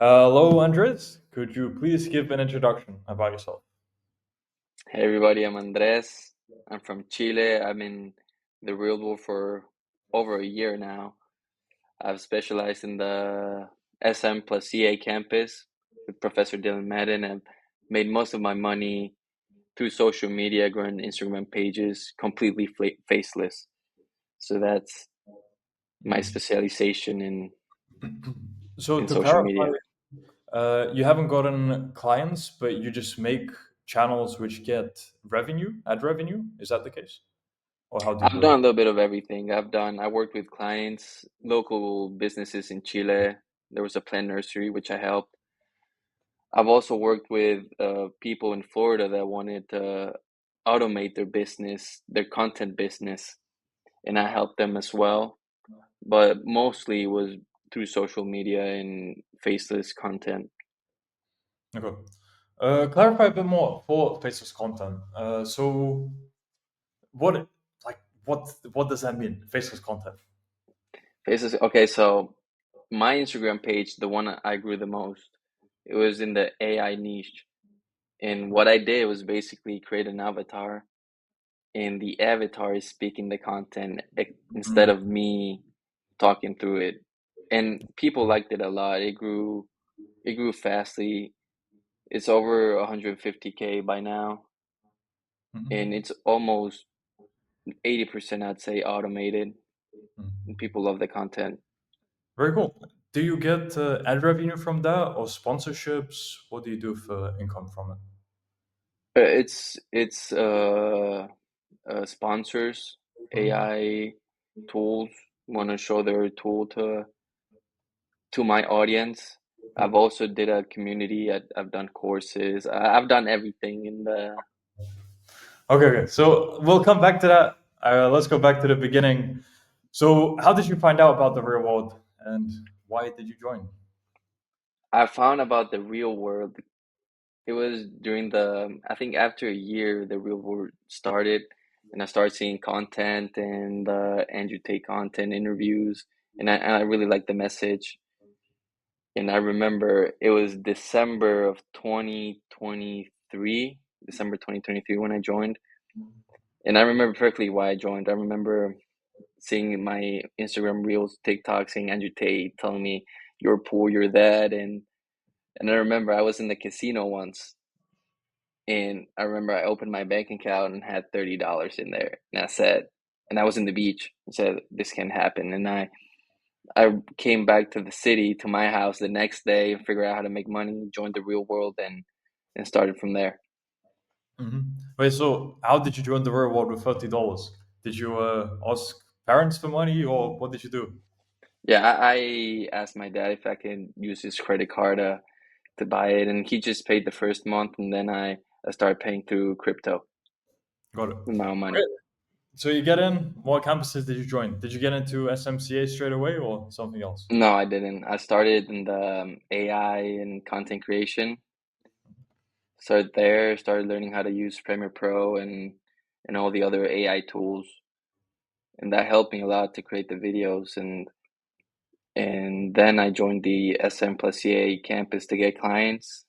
Hello, Andres. Could you please give an introduction about yourself? Hey everybody, I'm Andres. I'm from Chile. I'm in the real world for over a year now. I've specialized in the SM plus CA campus with Professor Dylan Madden. I've made most of my money through social media, growing Instagram pages, completely faceless. So that's my specialization So, in to social clarify, media. you haven't gotten clients, but you just make channels which get revenue, ad revenue. Is that the case? Or how do you I've do it? done a little bit of everything. I worked with clients, local businesses in Chile. There was a plant nursery which I helped. I've also worked with people in Florida that wanted to automate their business, their content business, and I helped them as well. But mostly it was through social media and faceless content. Okay. Clarify a bit more for faceless content. So, what, like, what does that mean? Faceless content. Faceless, okay, so my Instagram page, the one I grew the most, it was in the AI niche. And what I did was basically create an avatar, and the avatar is speaking the content instead Mm. of me talking through it. And people liked it a lot. It grew fastly. It's over 150K by now, and Mhm. it's almost 80%, I'd say, automated. And Mm. people love the content. Very cool. Do you get ad revenue from that or sponsorships? What do you do for income from it? It's sponsors, Mhm. AI tools want to show their tool to my audience. I've also did a community. I've done courses. I've done everything in the. Okay, okay. So we'll come back to that. Let's go back to the beginning. So, how did you find out about the real world and why did you join? I found about the real world. It was during I think after a year, the real world started, and I started seeing content and Andrew Tate content interviews, and I really liked the message. And I remember it was December of 2023, December 2023 when I joined. And I remember perfectly why I joined. I remember seeing my Instagram reels, TikTok, seeing Andrew Tate telling me, "You're poor, you're that," and I remember I was in the casino once, and I remember I opened my bank account and had $30 in there, and I said, and I was in the beach. I said, "This can happen," and I came back to the city to my house the next day and figured out how to make money, joined the real world, and started from there. Wait, so how did you join the real world with $30? Did you ask parents for money or what did you do? Yeah, I asked my dad if I could use his credit card to buy it, and he just paid the first month, and then I started paying through crypto Got it. with my own money. Okay. So you get in. What campuses did you join? Did you get into SMCA straight away or something else? No, I didn't. I started in the AI and content creation. Started there, started learning how to use Premiere Pro and all the other AI tools, and that helped me a lot to create the videos. And then I joined the SM plus CA campus to get clients,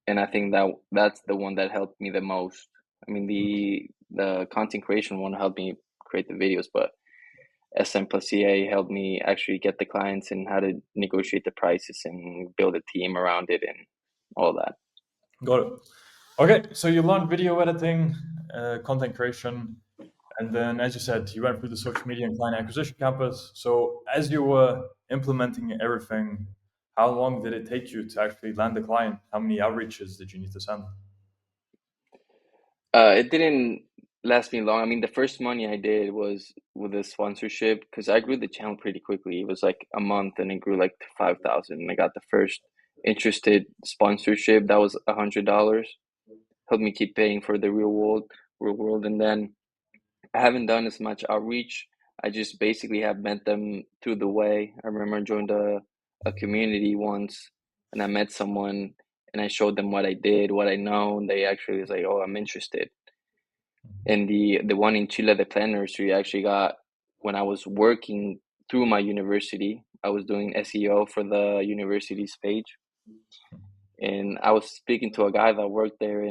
and I think that's the one that helped me the most. I mean, the content creation one helped me create the videos, but SM plus CA helped me actually get the clients and how to negotiate the prices and build a team around it and all that. Got it. Okay, so you learned video editing, content creation, and then, as you said, you went through the social media and client acquisition campus. So, as you were implementing everything, how long did it take you to actually land a client? How many outreaches did you need to send? It didn't last me long. I mean, the first money I did was with a sponsorship because I grew the channel pretty quickly. It was like a month and it grew like to 5,000. And I got the first interested sponsorship. That was $100. Helped me keep paying for the real world. And then I haven't done as much outreach. I just basically have met them through the way. I remember I joined a community once and I met someone and I showed them what I did, what I know, and they actually was like, "Oh, I'm interested." And the one in Chile, the plant nursery, I actually got when I was working through my university. I was doing SEO for the university's page. And I was speaking to a guy that worked there,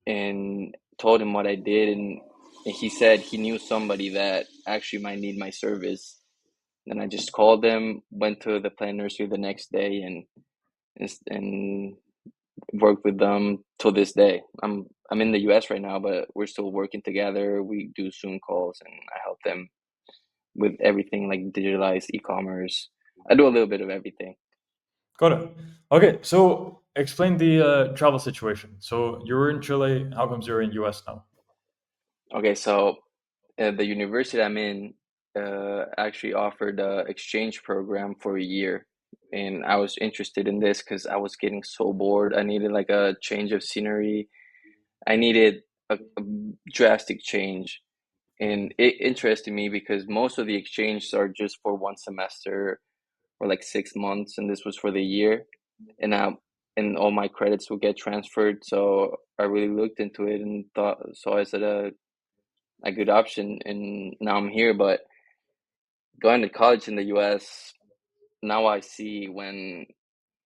and told him what I did, and he said he knew somebody that actually might need my service. Then I just called them, went to the plant nursery the next day, and worked with them till this day. I'm in the US right now, but we're still working together. We do Zoom calls, and I help them with everything like digitalized e-commerce. I do a little bit of everything. Got it. Okay, so explain the travel situation. So you were in Chile. How comes you're in US now? Okay, so the university I'm in actually offered a exchange program for a year, and I was interested in this because I was getting so bored. I needed like a change of scenery. I needed a drastic change, and it interested me because most of the exchanges are just for one semester or like 6 months, and this was for the year, and and all my credits would get transferred. So I really looked into it and thought, so I said a good option, and now I'm here. But going to college in the US, now I see when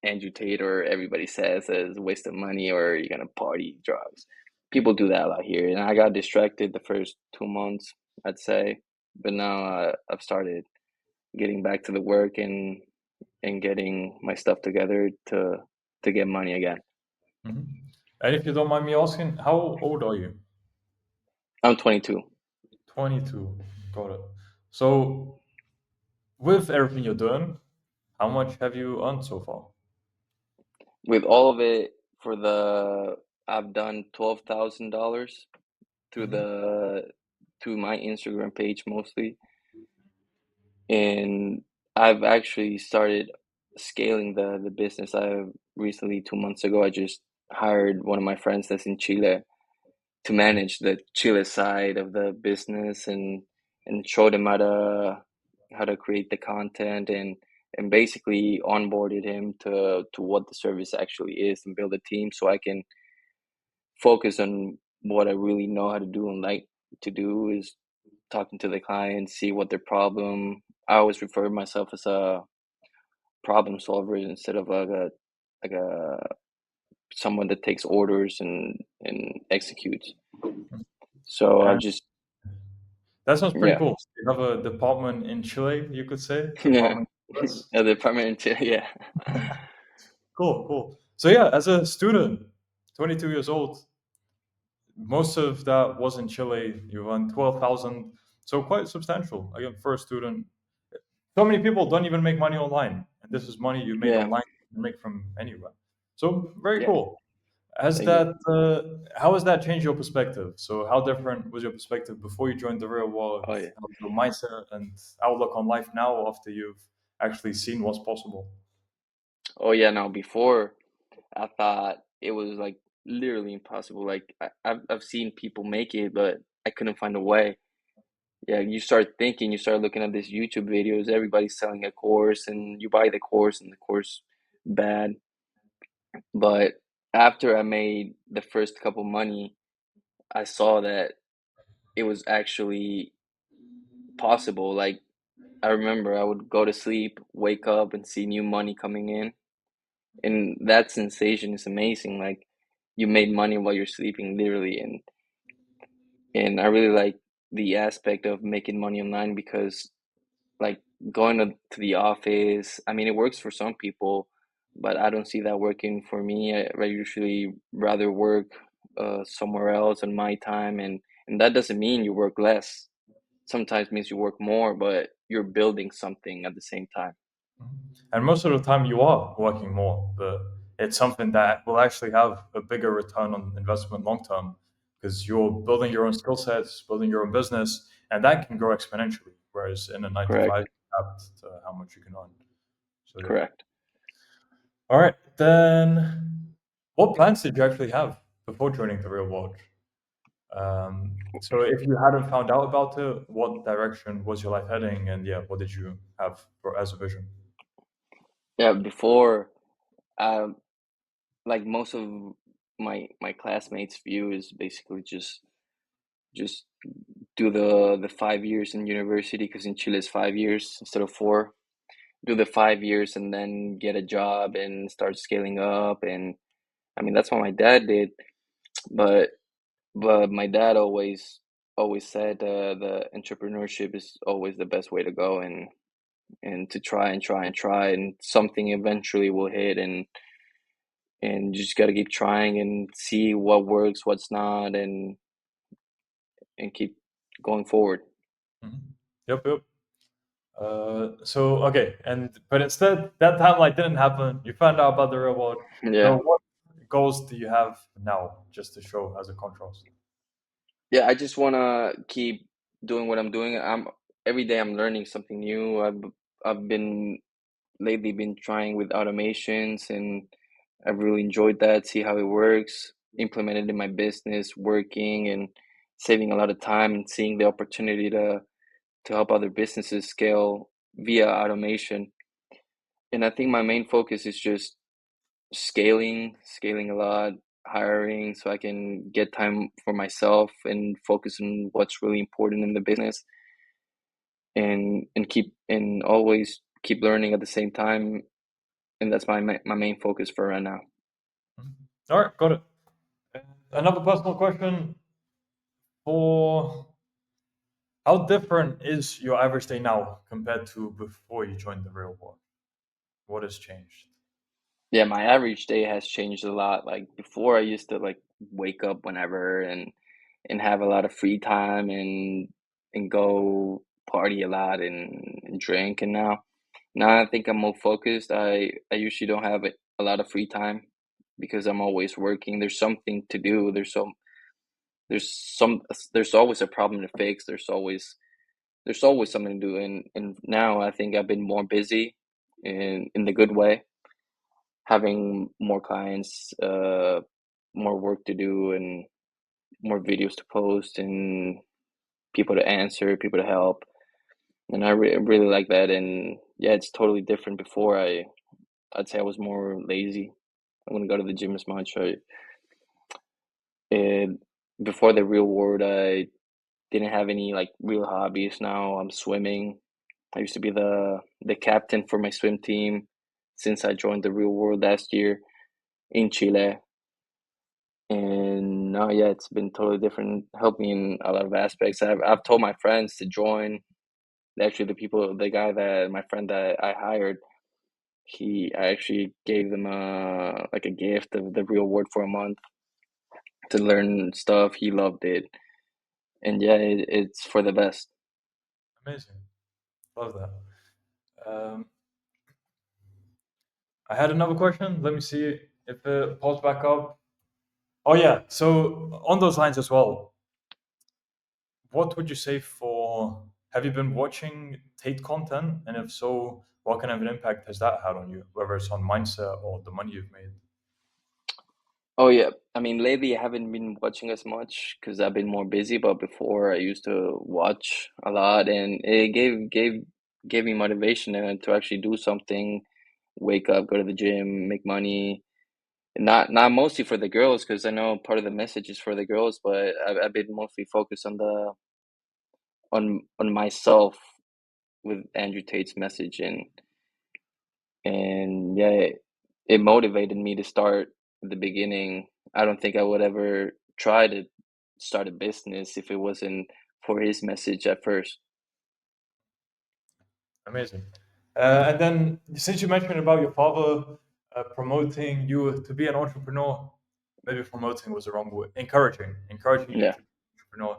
Andrew Tate or everybody says it's a waste of money or you're gonna party drugs. People do that a lot here, and I got distracted the first 2 months, I'd say. But now I've started getting back to the work and getting my stuff together to get money again. Mhm. And if you don't mind me asking, how old are you? I'm 22. 22. Got it. So with everything you're doing, how much have you earned so far? With all of it, for the I've done $12,000 through Mhm. the to my Instagram page mostly, and I've actually started scaling the business. I recently 2 months ago I just hired one of my friends that's in Chile to manage the Chile side of the business, and showed him how to create the content, and basically onboarded him to what the service actually is, and build a team so I can focus on what I really know how to do and like to do, is talking to the client, see what their problem. I always refer myself as a problem solver instead of like a someone that takes orders and executes. So I And just that sounds pretty yeah. cool. So you have a department in Chile, you could say, Yeah. department in US. The department, yeah. Cool, cool. So yeah, as a student, 22 years old, most of that was in Chile. You earned 12,000, so quite substantial. Again, for a student, so many people don't even make money online, and this is money you made Yeah. online, you make from anywhere. So very Yeah. cool. Has Thank you. that how has that changed your perspective? So how different was your perspective before you joined the real world? Oh yeah. How's your mindset and outlook on life now after you've actually seen what's possible? Oh yeah. Now before I thought it was like literally impossible. Like I've seen people make it, but I couldn't find a way. Yeah, you start thinking, you start looking at these YouTube videos, everybody's selling a course, and you buy the course, and the course bad. But after I made the first couple money, I saw that it was actually possible. Like I remember I would go to sleep, wake up, and see new money coming in, and that sensation is amazing. Like you made money while you're sleeping, literally, and I really like the aspect of making money online because like going to the office, I mean, it works for some people, but I don't see that working for me. I usually rather work somewhere else on my time, and that doesn't mean you work less. Sometimes means you work more, but you're building something at the same time. And most of the time you are working more, but it's something that will actually have a bigger return on investment long term because you're building your own skill sets, building your own business, and that can grow exponentially. Whereas in a nine to five, Correct. you're capped to how much you can earn. So yeah. Correct. All right, then what plans did you actually have before joining the real world? So if you hadn't found out about it, what direction was your life heading? And yeah, what did you have for, as a vision? Yeah, before, um, like most of my classmates' view is basically just do the 5 years in university, because in Chile it's 5 years instead of four. do the 5 years and then get a job and start scaling up. And I mean, that's what my dad did. But my dad always said the entrepreneurship is always the best way to go, and to try and try and try, and something eventually will hit, and you just got to keep trying and see what works, what's not, and keep going forward. Mhm. Yep, yep. So okay, and but instead that timeline didn't happen. You found out about the real world. So Yeah. what goals do you have now, just to show as a contrast? Yeah, I just want to keep doing what I'm doing. I'm every day I'm learning something new. I've been lately been trying with automations, and I've really enjoyed that, see how it works, implement it in my business, working and saving a lot of time, and seeing the opportunity to help other businesses scale via automation. And I think my main focus is just scaling a lot, hiring so I can get time for myself and focus on what's really important in the business, and always keep learning at the same time. And that's my main focus for right now. Mhm. All right, got it. Another personal question: for how different is your average day now compared to before you joined the real world? What has changed? Yeah, my average day has changed a lot. Like before, I used to like wake up whenever and have a lot of free time and go party a lot and drink. And now I think I'm more focused. I usually don't have a lot of free time because I'm always working. There's something to do. There's some there's always a problem to fix. There's always something to do. And now I think I've been more busy in the good way, having more clients, more work to do, and more videos to post, and people to answer, people to help. And I really like that. And yeah, it's totally different. Before, I'd say I was more lazy. I wouldn't go to the gym as much. And before the real world, I didn't have any like real hobbies. Now I'm swimming. I used to be the captain for my swim team since I joined the real world last year in Chile. And now, yeah, it's been totally different. Helped me in a lot of aspects. I've told my friends to join. Actually, the guy that my friend that I hired, I actually gave them a gift of the real word for a month to learn stuff. He loved it, and yeah, it's for the best. Amazing, love that. Um, I had another question. Let me see if it pops back up. Oh yeah. So on those lines as well, what would you say for? Have you been watching Tate content, and if so, what kind of an impact has that had on you, whether it's on mindset or the money you've made? Oh yeah, I mean lately I haven't been watching as much because I've been more busy. But before I used to watch a lot, and it gave me motivation to actually do something, wake up, go to the gym, make money. Not mostly for the girls, because I know part of the message is for the girls, but I've been mostly focused on myself with Andrew Tate's message. And yeah, it motivated me to start at the beginning. I don't think I would ever try to start a business if it wasn't for his message at first. Amazing. And then, since you mentioned about your father promoting you to be an entrepreneur, maybe promoting was the wrong word, encouraging you Yeah. to be an entrepreneur.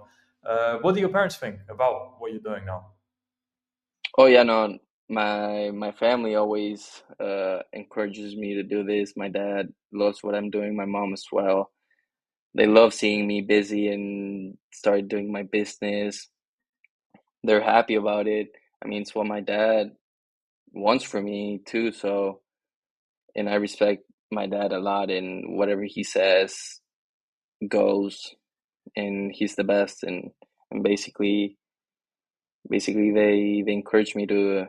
What do your parents think about what you're doing now? Oh yeah, no, my family always encourages me to do this. My dad loves what I'm doing, my mom as well. They love seeing me busy and start doing my business. They're happy about it. I mean, it's what my dad wants for me too, so, and I respect my dad a lot, and whatever he says goes, and he's the best. And basically they encourage me to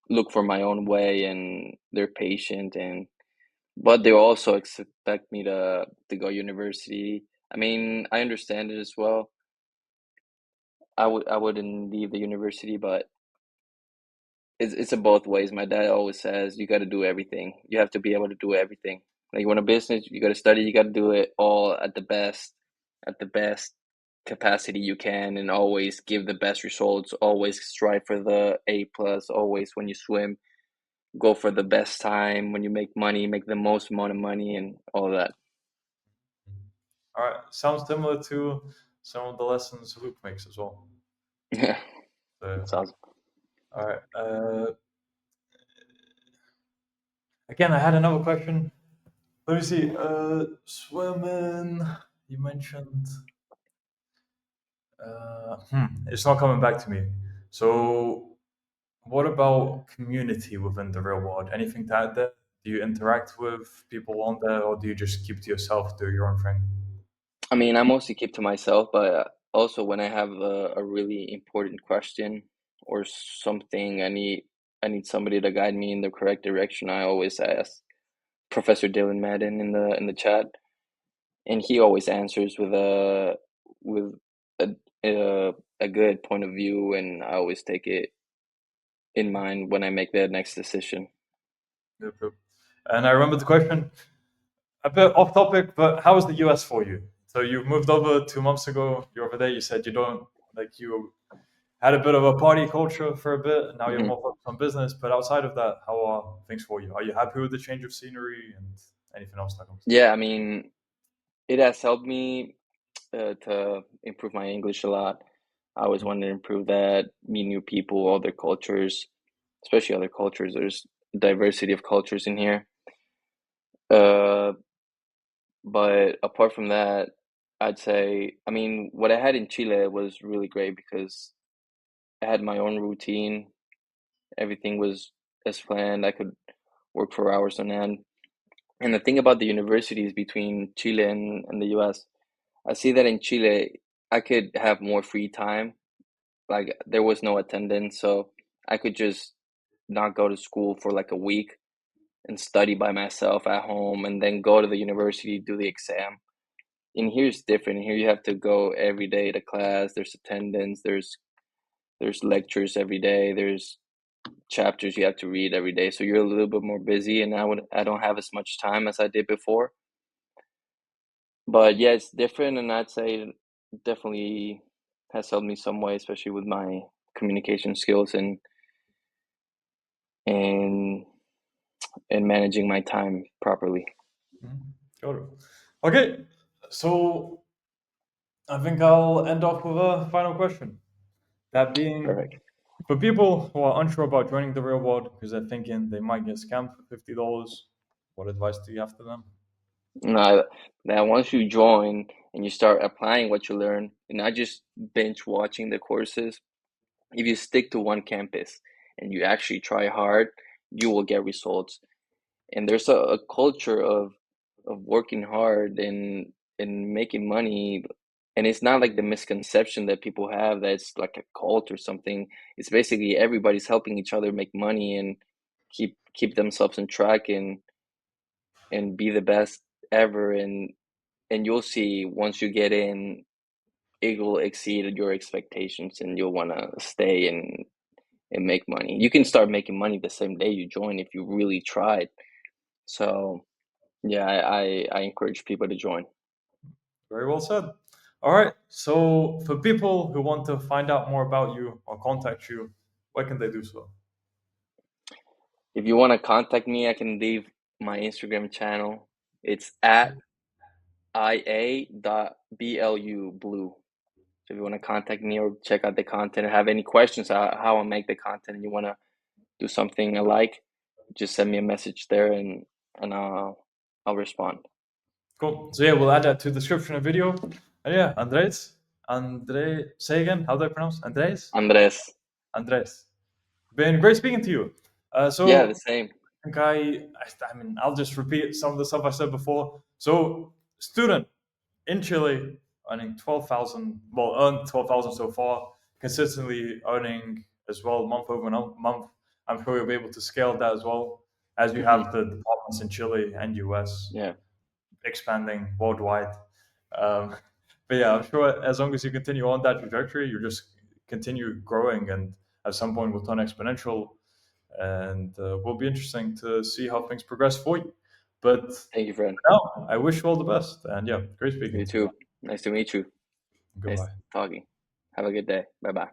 look for my own way, and they're patient, and but they also expect me to go university. I mean, I understand it as well. I wouldn't leave the university, but it's a both ways. My dad always says you got to do everything. You have to be able to do everything. Like you want a business, you got to study. You got to do it all at the best capacity you can, and always give the best results. Always strive for the A plus. Always when you swim, go for the best time. When you make money, make the most amount of money, and all that. All right, sounds similar to some of the lessons Luke makes as well. Yeah, So, it's awesome. all right. Again, I had another question. Let me see. Swimming. You mentioned. It's not coming back to me. So, what about community within the real world? Anything to add there? Do you interact with people on there, or do you just keep to yourself, do your own thing? I mean, I mostly keep to myself, but also when I have a really important question or something, I need somebody to guide me in the correct direction. I always ask Professor Dylan Madden in the chat, and he always answers with a a good point of view, and I always take it in mind when I make the next decision. Yep, yep. And I remember the question, a bit off topic, but how is the US for you? So you moved over 2 months ago. You're over there. You said you don't like you had a bit of a party culture for a bit, and now you're Hmm. more focused on business. But outside of that, how are things for you? Are you happy with the change of scenery and anything else that comes? Yeah, I mean, it has helped me to improve my English a lot. I always wanted to improve that, meet new people, other cultures, especially other cultures. There's diversity of cultures in here. Uh, but apart from that, I'd say, I mean, what I had in Chile was really great because I had my own routine. Everything was as planned. I could work for hours on end. And the thing about the universities between Chile and the US, I see that in Chile, I could have more free time. Like there was no attendance, so I could just not go to school for like a week and study by myself at home and then go to the university, do the exam. And here's different. Here you have to go every day to class. There's attendance, there's lectures every day, there's chapters you have to read every day. So you're a little bit more busy, and I don't have as much time as I did before. But yeah, it's different, and I'd say it definitely has helped me some way, especially with my communication skills and and managing my time properly. Mhm. Got it. Okay, so I think I'll end off with a final question. That being, Perfect. for people who are unsure about joining the real world because they're thinking they might get scammed for $50, what advice do you have for them? Now that once you join and you start applying what you learn, and not just binge watching the courses, if you stick to one campus and you actually try hard, you will get results. And there's a culture of working hard and making money. And it's not like the misconception that people have that it's like a cult or something. It's basically everybody's helping each other make money and keep themselves in track and be the best ever. And you'll see once you get in, it will exceed your expectations and you'll want to stay and make money. You can start making money the same day you join if you really tried. So yeah, I encourage people to join. Very well said. All right. So, for people who want to find out more about you or contact you, where can they do so? If you want to contact me, I can leave my Instagram channel. It's at ia.blu blue. So if you want to contact me or check out the content or have any questions how I make the content and you want to do something alike, just send me a message there and I'll respond. Cool. So, yeah, we'll add that to the description of video. And yeah, Andres. Say again, how do I pronounce Andres? Andres. Andres. Been great speaking to you. Yeah, the So, same. I think I mean, I'll just repeat some of the stuff I said before. So, student in Chile earning 12,000, well, earned 12,000 so far, consistently earning as well month over month. I'm sure you'll be able to scale that as well as you Hmm. have the departments in Chile and US Yeah. expanding worldwide. Um, but yeah, I'm sure as long as you continue on that trajectory, you just continue growing and at some point will turn exponential. and will be interesting to see how things progress for you. But Thank you, friend. for now, I wish you all the best. And yeah, great speaking You to you. too. Nice to meet you. Nice Goodbye. talking. Have a good day. Bye bye.